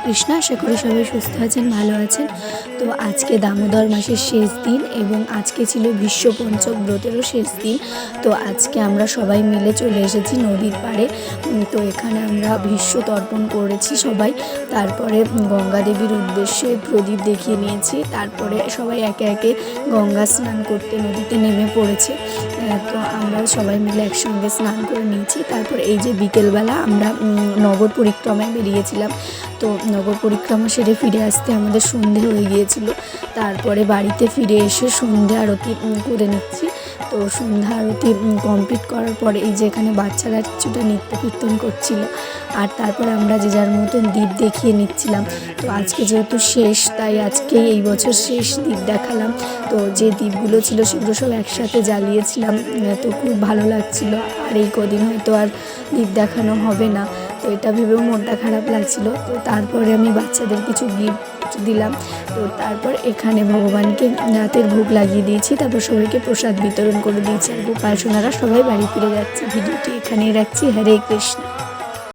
কৃষ্ণ। আশা করি সবাই সুস্থ আছেন, ভালো আছেন। তো আজকে দামোদর মাসের শেষ দিন এবং আজকে ছিল ভীষ্ম পঞ্চক ব্রতেরও শেষ দিন। তো আজকে আমরা সবাই মিলে চলে এসেছি নদীর পাড়ে। তো এখানে আমরা ভীষ্ম তর্পণ করেছি সবাই। তারপরে গঙ্গা দেবীর উদ্দেশ্যে প্রদীপ দেখিয়ে নিয়েছি। তারপরে সবাই একে একে গঙ্গা স্নান করতে নদীতে নেমে পড়েছে। তো আমরা সবাই মিলে একসঙ্গে স্নান করে নিয়েছি। তারপর এই যে বিকেলবেলা আমরা নগর পরিক্রমায় বেরিয়েছিলাম। তো নগর পরিক্রমা সেরে ফিরে আসতে আমাদের সন্ধে হয়ে গিয়েছিল। তারপরে বাড়িতে ফিরে এসে সন্ধ্যা আরতি করে নিচ্ছি। তো সন্ধ্যা আরতি কমপ্লিট করার পরে এই যে এখানে বাচ্চারা কিছুটা নৃত্য কীর্তন করছিল। আর তারপরে আমরা যে যার মতন দ্বীপ দেখিয়ে নিচ্ছিলাম। তো আজকে যেহেতু শেষ, তাই আজকে এই বছর শেষ দ্বীপ দেখালাম। তো যে দ্বীপগুলো ছিল সেগুলো সব একসাথে জ্বালিয়েছিলাম। তো খুব ভালো লাগছিল। আর এই কদিন হয়তো আর দ্বীপ দেখানো হবে না, তো এটা ভেবেও মনটা খারাপ লাগছিল। তো তারপরে আমি বাচ্চাদের কিছু গিফট দিলাম। তো তারপর এখানে ভগবানকে রাতের ভোগ লাগিয়ে দিয়েছি। তারপর সবাইকে প্রসাদ বিতরণ করে দিয়েছি। আর গোপাল সোনারা সবাই বাড়ি ফিরে যাচ্ছে। ভিডিওটি এখানেই রাখছি। হরে কৃষ্ণ।